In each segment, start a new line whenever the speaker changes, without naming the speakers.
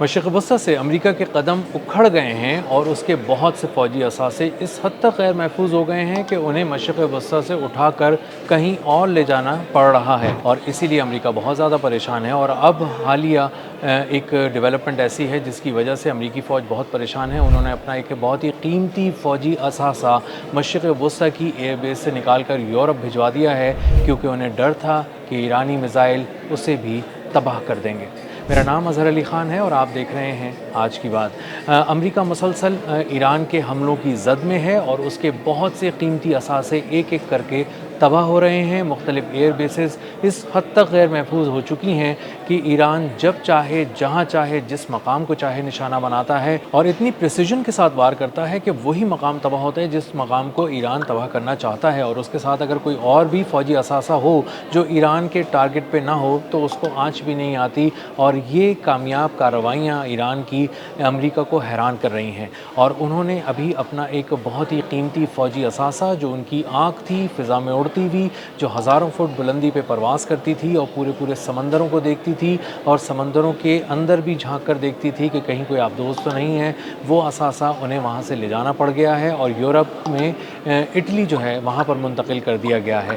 مشرق وسطی سے امریکہ کے قدم اکھڑ گئے ہیں اور اس کے بہت سے فوجی اثاثے اس حد تک غیر محفوظ ہو گئے ہیں کہ انہیں مشرق وسطی سے اٹھا کر کہیں اور لے جانا پڑ رہا ہے، اور اسی لیے امریکہ بہت زیادہ پریشان ہے۔ اور اب حالیہ ایک ڈیولپمنٹ ایسی ہے جس کی وجہ سے امریکی فوج بہت پریشان ہے۔ انہوں نے اپنا ایک بہت ہی قیمتی فوجی اثاثہ مشرق وسطی کی ایئر بیس سے نکال کر یورپ بھجوا دیا ہے، کیونکہ انہیں ڈر تھا کہ ایرانی میزائل اسے بھی تباہ کر دیں گے۔ میرا نام اظہر علی خان ہے اور آپ دیکھ رہے ہیں آج کی بات۔ امریکہ مسلسل ایران کے حملوں کی زد میں ہے اور اس کے بہت سے قیمتی اثاثے ایک ایک کر کے تباہ ہو رہے ہیں۔ مختلف ایئر بیسز اس حد تک غیر محفوظ ہو چکی ہیں کہ ایران جب چاہے، جہاں چاہے، جس مقام کو چاہے نشانہ بناتا ہے اور اتنی پریسیجن کے ساتھ وار کرتا ہے کہ وہی مقام تباہ ہوتا ہے جس مقام کو ایران تباہ کرنا چاہتا ہے، اور اس کے ساتھ اگر کوئی اور بھی فوجی اثاثہ ہو جو ایران کے ٹارگٹ پہ نہ ہو تو اس کو آنچ بھی نہیں آتی۔ اور یہ کامیاب کارروائیاں ایران کی امریکہ کو حیران کر رہی ہیں، اور انہوں نے ابھی اپنا ایک بہت ہی قیمتی فوجی اثاثہ جو ان کی آنکھ تھی، فضا میں اڑتی ہوئی، جو ہزاروں فٹ بلندی پہ پرواز کرتی تھی اور پورے سمندروں کو دیکھتی تھی اور سمندروں کے اندر بھی جھانک کر دیکھتی تھی کہ کہیں کوئی آبدوز تو نہیں ہے، وہ اثاثہ انہیں وہاں سے لے جانا پڑ گیا ہے اور یورپ میں اٹلی جو ہے وہاں پر منتقل کر دیا گیا ہے۔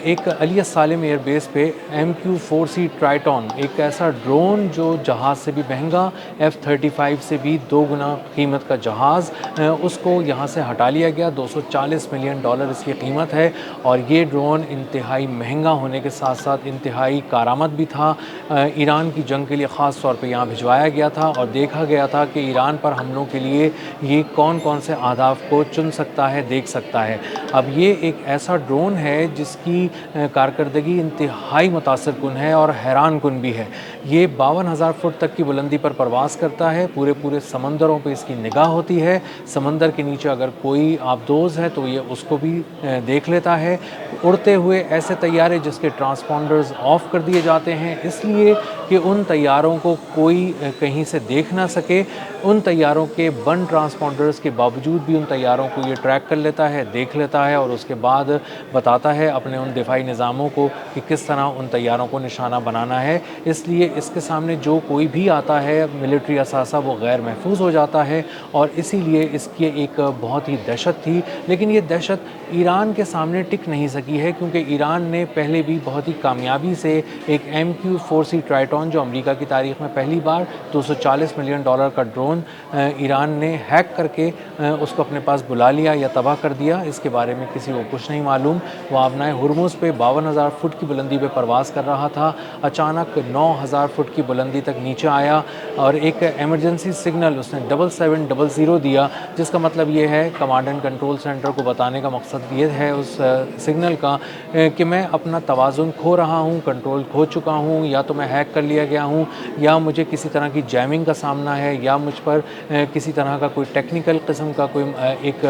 ایک علی السالم ایئر بیس پہ MQ-4C ٹرائٹون، ایک ایسا ڈرون جو جہاز سے بھی مہنگا، F-35 سے بھی 2 گنا قیمت کا جہاز، اس کو یہاں سے ہٹا لیا گیا۔ $240 ملین اس کی قیمت ہے، اور یہ ڈرون انتہائی مہنگا ہونے کے ساتھ ساتھ انتہائی کارآمد بھی تھا۔ ایران کی جنگ کے لیے خاص طور پہ یہاں بھجوایا گیا تھا اور دیکھا گیا تھا کہ ایران پر حملوں کے لیے یہ کون کون سے اہداف کو چن سکتا ہے، دیکھ سکتا ہے۔ اب یہ ایک ایسا ڈرون ہے جس کی کارکردگی انتہائی متاثر کن ہے اور حیران کن بھی ہے۔ یہ 52,000 فٹ تک کی بلندی پر پرواز کرتا ہے، پورے سمندروں پہ اس کی نگاہ ہوتی ہے۔ سمندر کے نیچے اگر کوئی آبدوز ہے تو یہ اس کو بھی دیکھ لیتا ہے۔ اڑتے ہوئے ایسے طیارے جس کے ٹرانسپونڈرز آف کر دیے جاتے ہیں اس لیے کہ ان طیاروں کو کوئی کہیں سے دیکھ نہ سکے، ان طیاروں کے بند ٹرانسپونڈرز کے باوجود بھی ان طیاروں کو یہ ٹریک کر لیتا ہے، دیکھ لیتا ہے، اور اس کے بعد بتاتا ہے اپنے ان دفاعی نظاموں کو کہ کس طرح ان طیاروں کو نشانہ بنانا ہے۔ اس لیے اس کے سامنے جو کوئی بھی آتا ہے ملٹری اثاثہ وہ غیر محفوظ ہو جاتا ہے، اور اسی لیے اس کی ایک بہت ہی دہشت تھی۔ لیکن یہ دہشت ایران کے سامنے ٹک نہیں سکی ہے، کیونکہ ایران نے پہلے بھی بہت ہی کامیابی سے ایک MQ-4C ٹرائٹون، جو امریکہ کی تاریخ میں پہلی بار $240 ملین کا ڈرون ایران نے ہیک کر کے اس کو اپنے پاس بلا لیا یا تباہ کر دیا، اس کے بارے میں کسی کو کچھ نہیں معلوم۔ وہ آبنائے ہرمز پہ 52,000 فٹ کی بلندی پہ پرواز کر رہا تھا، اچانک 9,000 فٹ کی بلندی تک نیچے آیا اور ایک ایمرجنسی سگنل اس نے 7700 دیا، جس کا مطلب یہ ہے، کمانڈ اینڈ کنٹرول سینٹر کو بتانے کا مقصد یہ ہے اس سگنل کا کہ میں اپنا توازن کھو رہا ہوں، کنٹرول کھو چکا ہوں، یا تو میں ہیک کر لیا گیا ہوں، یا مجھے کسی طرح کی جیمنگ کا سامنا ہے، یا مجھ پر کسی طرح کا کوئی ٹیکنیکل قسم کا کوئی ایک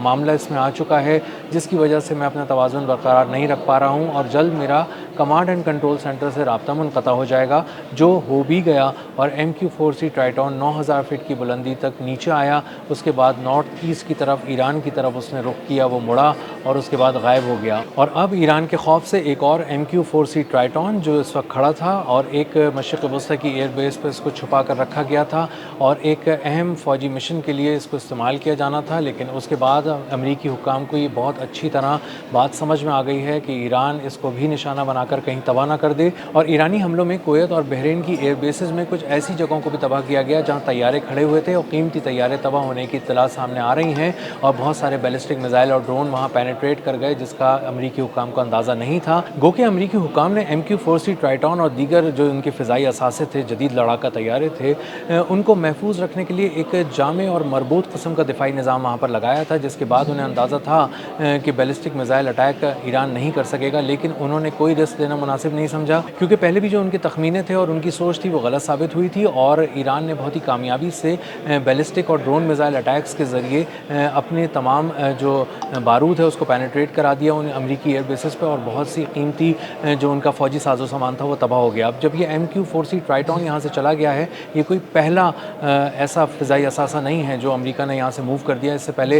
معاملہ اس میں آ چکا ہے جس کی وجہ سے میں اپنا توازن برقرار نہیں رکھ پا رہا ہوں، اور جلد میرا کمانڈ اینڈ کنٹرول سینٹر سے رابطہ منقطع ہو جائے گا، جو ہو بھی گیا۔ اور MQ-4C ٹرائٹون 9,000 فٹ کی بلندی تک نیچے آیا، اس کے بعد نارتھ ایسٹ کی طرف، ایران کی طرف اس نے رخ کیا، وہ مڑا اور اس کے بعد غائب ہو گیا۔ اور اب ایران کے خوف سے ایک اور MQ-4C ٹرائٹون جو اس وقت کھڑا تھا اور ایک مشرق وسطی کی ایئر بیس پہ اس کو چھپا کر رکھا گیا تھا اور ایک اہم فوجی مشن کے لیے اس کو استعمال کیا جانا تھا، لیکن اس کے بعد امریکی حکام کو یہ بہت اچھی طرح بات سمجھ میں آ گئی ہے کہ ایران اس کو بھی نشانہ بنا کر کہیں تباہ نہ کر دے، اور ایرانی حملوں میں کویت اور بحرین کی ایئر بیسز میں کچھ ایسی جگہوں کو بھی تباہ کیا گیا جہاں طیارے کھڑے ہوئے تھے، اور قیمتی طیارے تباہ ہونے کی اطلاع سامنے آ رہی ہیں، اور بہت سارے بیلسٹک میزائل اور ڈرون وہاں پینیٹریٹ کر گئے جس کا امریکی حکام کو اندازہ نہیں تھا۔ گو کہ امریکی حکام نے MQ-4C ٹرائٹون اور دیگر جو ان کے فضائی اثاثے تھے، جدید لڑاکا طیارے تھے، ان کو محفوظ رکھنے کے لیے ایک جامع اور مربوط قسم کا دفاعی نظام وہاں پر لگایا تھا، جس کے بعد انہیں اندازہ تھا کہ بیلسٹک میزائل اٹیک ایران نہیں کر سکے گا، لیکن انہوں نے کوئی رسک لینا مناسب نہیں سمجھا، کیونکہ پہلے بھی جو ان کے تخمینے تھے اور ان کی سوچ تھی وہ غلط ثابت ہوئی تھی، اور ایران نے بہت ہی کامیابی سے بیلسٹک اور ڈرون میزائل اٹیکس کے ذریعے اپنے تمام جو بارود ہے اس کو پینیٹریٹ کرا دیا ان امریکی ایئر بیسز پہ، اور بہت سی قیمتی جو ان کا فوجی ساز و سامان تھا وہ تباہ ہو گیا۔ اب جب یہ MQ-4C ٹرائٹون یہاں سے چلا گیا ہے، یہ کوئی پہلا ایسا فضائی اثاثہ نہیں ہے جو امریکہ نے یہاں سے موو کر دیا۔ اس سے پہلے